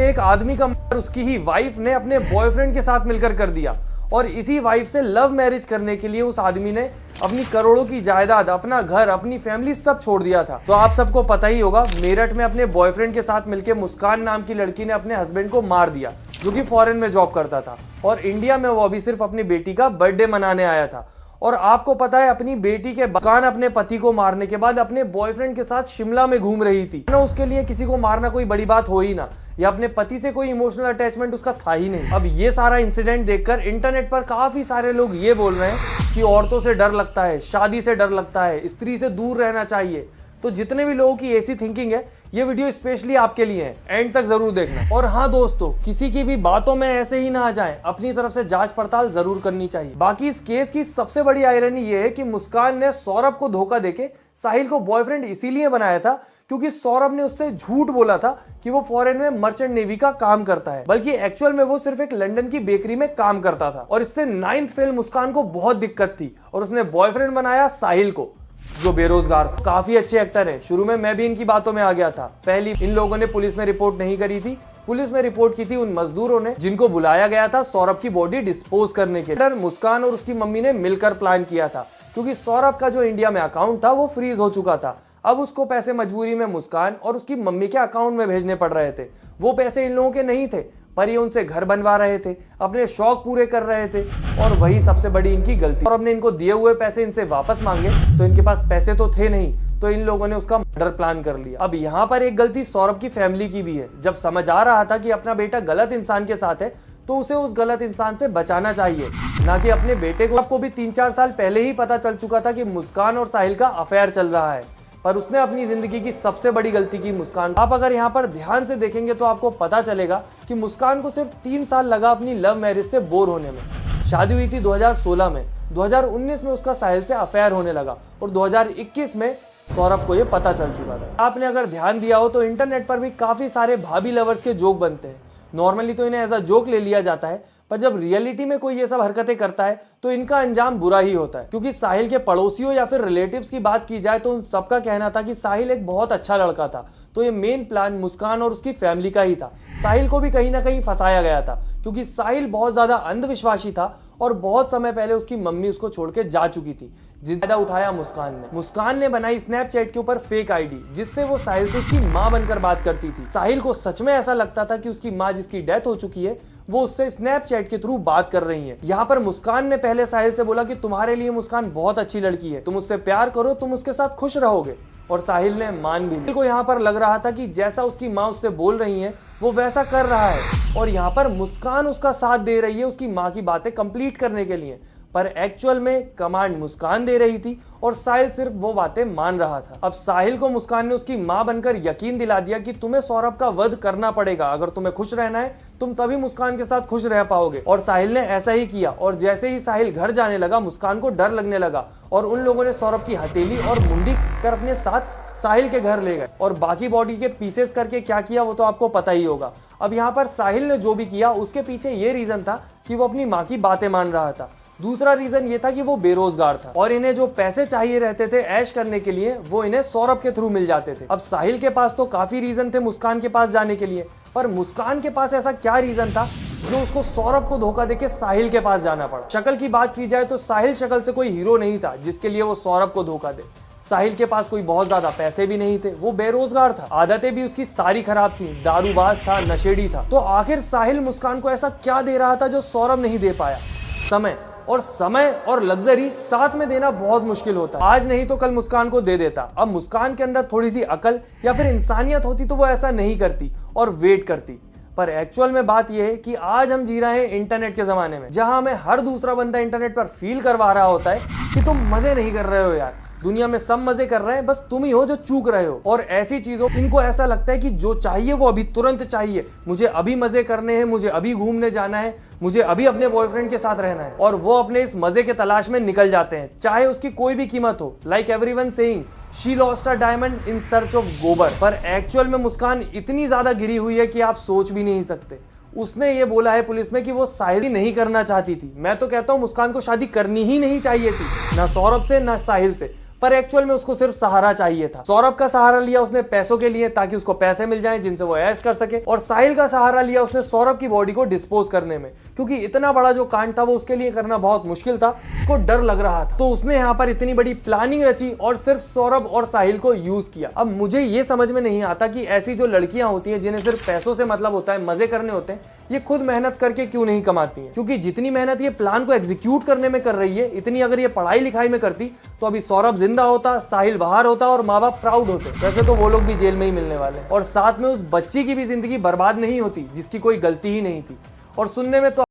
एक आदमी का मर्डर उसकी ही वाइफ ने अपने बॉयफ्रेंड के साथ मिलकर कर दिया और इसी वाइफ से लव मैरिज करने के लिए उस आदमी ने अपनी करोड़ों की जायदाद, अपना घर, अपनी फैमिली सब छोड़ दिया था। तो आप सबको पता ही होगा, मेरठ में अपने बॉयफ्रेंड के साथ मिलकर मुस्कान नाम की लड़की ने अपने हस्बैंड को मार दिया, जो कि फॉरेन में जॉब करता था और इंडिया में वो अभी सिर्फ अपनी बेटी का बर्थडे मनाने आया था। और आपको पता है, अपनी बेटी के मुस्कान अपने पति को मारने के बाद अपने बॉयफ्रेंड के साथ शिमला में घूम रही थी ना। उसके लिए किसी को मारना कोई बड़ी बात हो ही ना, या अपने पति से कोई इमोशनल अटैचमेंट उसका था ही नहीं। अब ये सारा इंसिडेंट देखकर इंटरनेट पर काफी सारे लोग ये बोल रहे हैं कि औरतों से डर लगता है, शादी से डर लगता है, स्त्री से दूर रहना चाहिए। तो जितने भी लोगों की ऐसी थिंकिंग है, ये वीडियो स्पेशली आपके लिए है, एंड तक जरूर देखना। और हाँ दोस्तों, किसी की भी बातों में ऐसे ही ना आ जाए, अपनी तरफ से जांच पड़ताल जरूर करनी चाहिए। बाकी इस केस की सबसे बड़ी आयरनी ये है कि मुस्कान ने सौरभ को धोखा देके साहिल को बॉयफ्रेंड इसीलिए बनाया था क्योंकि सौरभ ने उससे झूठ बोला था कि वो फॉरेन में मर्चेंट नेवी का काम करता है, बल्कि एक्चुअल में वो सिर्फ एक लंदन की बेकरी में काम करता था। और इससे 9th फेल मुस्कान को बहुत दिक्कत थी और उसने बॉयफ्रेंड बनाया साहिल को, जो बेरोजगार था। काफी अच्छे एक्टर है, शुरू में मैं भी इनकी बातों में आ गया था। पहली इन लोगों ने पुलिस में रिपोर्ट नहीं करी थी, पुलिस में रिपोर्ट की थी उन मजदूरों ने जिनको बुलाया गया था सौरभ की बॉडी डिस्पोज करने के लिए। मुस्कान और उसकी मम्मी ने मिलकर प्लान किया था, क्योंकि सौरभ का जो इंडिया में अकाउंट था वो फ्रीज हो चुका था। अब उसको पैसे मजबूरी में मुस्कान और उसकी मम्मी के अकाउंट में भेजने पड़ रहे थे। वो पैसे इन लोगों के नहीं थे, पर ये उनसे घर बनवा रहे थे, अपने शौक पूरे कर रहे थे, और वही सबसे बड़ी इनकी गलती। और अपने इनको दिए हुए पैसे इनसे वापस मांगे तो इनके पास पैसे तो थे नहीं, तो इन लोगों ने उसका मर्डर प्लान कर लिया। अब यहाँ पर एक गलती सौरभ की फैमिली की भी है। जब समझ आ रहा था कि अपना बेटा गलत इंसान के साथ है, तो उसे उस गलत इंसान से बचाना चाहिए, ना कि अपने बेटे को। आपको भी 3-4 साल पहले ही पता चल चुका था कि मुस्कान और साहिल का अफेयर चल रहा है, पर उसने अपनी जिंदगी की सबसे बड़ी गलती की मुस्कान। आप अगर यहाँ पर ध्यान से देखेंगे तो आपको पता चलेगा कि मुस्कान को सिर्फ 3 साल लगा अपनी लव मैरिज से बोर होने में। शादी हुई थी 2016 में, 2019 में उसका साहिल से अफेयर होने लगा और 2021 में सौरभ को ये पता चल चुका था। आपने अगर ध्यान दिया हो तो इंटरनेट पर भी काफी सारे भाभी लवर्स के जोक बनते हैं। नॉर्मली तो इन्हें एज अ जोक ले लिया जाता है, पर जब रियलिटी में कोई ये सब हरकतें करता है तो इनका अंजाम बुरा ही होता है। क्योंकि साहिल के पड़ोसियों या फिर रिलेटिव्स की बात की जाए तो उन सबका कहना था कि साहिल एक बहुत अच्छा लड़का था, तो ये मेन प्लान मुस्कान और उसकी फैमिली का ही था। साहिल को भी कहीं ना कहीं फंसाया गया था, क्योंकि साहिल बहुत ज्यादा अंधविश्वासी था और बहुत समय पहले उसकी मम्मी उसको छोड़ के जा चुकी थी। जितना उठाया मुस्कान ने बनाई स्नैपचैट के ऊपर फेक आईडी, जिससे वो साहिल से उसकी माँ बनकर बात करती थी। साहिल को सच में ऐसा लगता था कि उसकी माँ, जिसकी डेथ हो चुकी है, वो उससे स्नैपचैट के थ्रू बात कर रही है। यहाँ पर मुस्कान ने पहले साहिल से बोला कि तुम्हारे लिए मुस्कान बहुत अच्छी लड़की है, तुम उससे प्यार करो, तुम उसके साथ खुश रहोगे, और साहिल ने मान भी लिया। को यहाँ पर लग रहा था कि जैसा उसकी माँ उससे बोल रही है वो वैसा कर रहा है, और यहाँ पर मुस्कान उसका साथ दे रही है उसकी माँ की बातें कंप्लीट करने के लिए। पर एक्चुअल में कमांड मुस्कान दे रही थी और साहिल सिर्फ वो बातें मान रहा था। अब साहिल को मुस्कान ने उसकी माँ बनकर यकीन दिला दिया कि तुम्हें सौरभ का वध करना पड़ेगा, अगर तुम्हें खुश रहना है तुम तभी मुस्कान के साथ खुश रह पाओगे। और साहिल ने ऐसा ही किया, और जैसे ही साहिल घर जाने लगा मुस्कान को डर लगने लगा, और उन लोगों ने सौरभ की हथेली और मुंडी कर अपने साथ साहिल के घर ले गए, और बाकी बॉडी के पीसेस करके क्या किया वो तो आपको पता ही होगा। अब यहाँ पर साहिल ने जो भी किया उसके पीछे ये रीजन था कि वो अपनी माँ की बातें मान रहा था। दूसरा रीजन ये था कि वो बेरोजगार था, और इन्हें जो पैसे चाहिए रहते थे ऐश करने के लिए वो इन्हें सौरभ के थ्रू मिल जाते थे। अब साहिल के पास तो काफी रीजन थे मुस्कान के पास जाने के लिए, पर मुस्कान के पास ऐसा क्या रीजन था जो उसको सौरभ को धोखा देके साहिल के पास जाना पड़ा। शक्ल की बात की जाए तो साहिल शक्ल से कोई हीरो नहीं था जिसके लिए वो सौरभ को धोखा दे। साहिल के पास कोई बहुत ज्यादा पैसे भी नहीं थे, वो बेरोजगार था, आदतें भी उसकी सारी खराब थी, दारूबाज था, नशेड़ी था। तो आखिर साहिल मुस्कान को ऐसा क्या दे रहा था जो सौरभ नहीं दे पाया? समय और लग्जरी साथ में देना बहुत मुश्किल होता है। आज नहीं तो कल मुस्कान को दे देता। अब मुस्कान के अंदर थोड़ी सी अकल या फिर इंसानियत होती तो वो ऐसा नहीं करती और वेट करती। पर एक्चुअल में बात यह है कि आज हम जी रहे हैं इंटरनेट के जमाने में, जहां हमें हर दूसरा बंदा इंटरनेट पर फील करवा रहा होता है कि तुम मजे नहीं कर रहे हो यार, दुनिया में सब मजे कर रहे हैं, बस तुम ही हो जो चूक रहे हो। और ऐसी चीजों इनको ऐसा लगता है कि जो चाहिए वो अभी तुरंत चाहिए, मुझे अभी मजे करने हैं, मुझे अभी घूमने जाना है, मुझे अभी अपने बॉयफ्रेंड के साथ रहना है, और वो अपने इस मजे के तलाश में निकल जाते हैं, चाहे उसकी कोई भी कीमत हो। Like everyone saying she lost a diamond in search of गोबर। पर एक्चुअल में मुस्कान इतनी ज्यादा गिरी हुई है कि आप सोच भी नहीं सकते। उसने ये बोला है पुलिस में कि वो शादी नहीं करना चाहती थी। मैं तो कहता हूँ मुस्कान को शादी करनी ही नहीं चाहिए थी, ना सौरभ से ना साहिल से। पर एक्चुअल में उसको सिर्फ सहारा चाहिए था। सौरभ का सहारा लिया उसने पैसों के लिए, ताकि उसको पैसे मिल जाएं जिनसे वो ऐश कर सके, और साहिल का सहारा लिया उसने सौरभ की बॉडी को डिस्पोज करने में, क्योंकि इतना बड़ा जो कांड था वो उसके लिए करना बहुत मुश्किल था, उसको डर लग रहा था। तो उसने यहाँ पर इतनी बड़ी प्लानिंग रची और सिर्फ सौरभ और साहिल को यूज किया। अब मुझे ये समझ में नहीं आता कि ऐसी जो लड़कियां होती हैं जिन्हें सिर्फ पैसों से मतलब होता है, मजे करने होते हैं, ये खुद मेहनत करके क्यों नहीं कमाती हैं? क्योंकि जितनी मेहनत ये प्लान को एग्जीक्यूट करने में कर रही है, इतनी अगर ये पढ़ाई लिखाई में करती तो अभी सौरभ जिंदा होता, साहिल बाहर होता और माँ बाप प्राउड होते। वैसे तो वो लोग भी जेल में ही मिलने वाले, और साथ में उस बच्ची की भी जिंदगी बर्बाद नहीं होती जिसकी कोई गलती ही नहीं थी। और सुनने में तो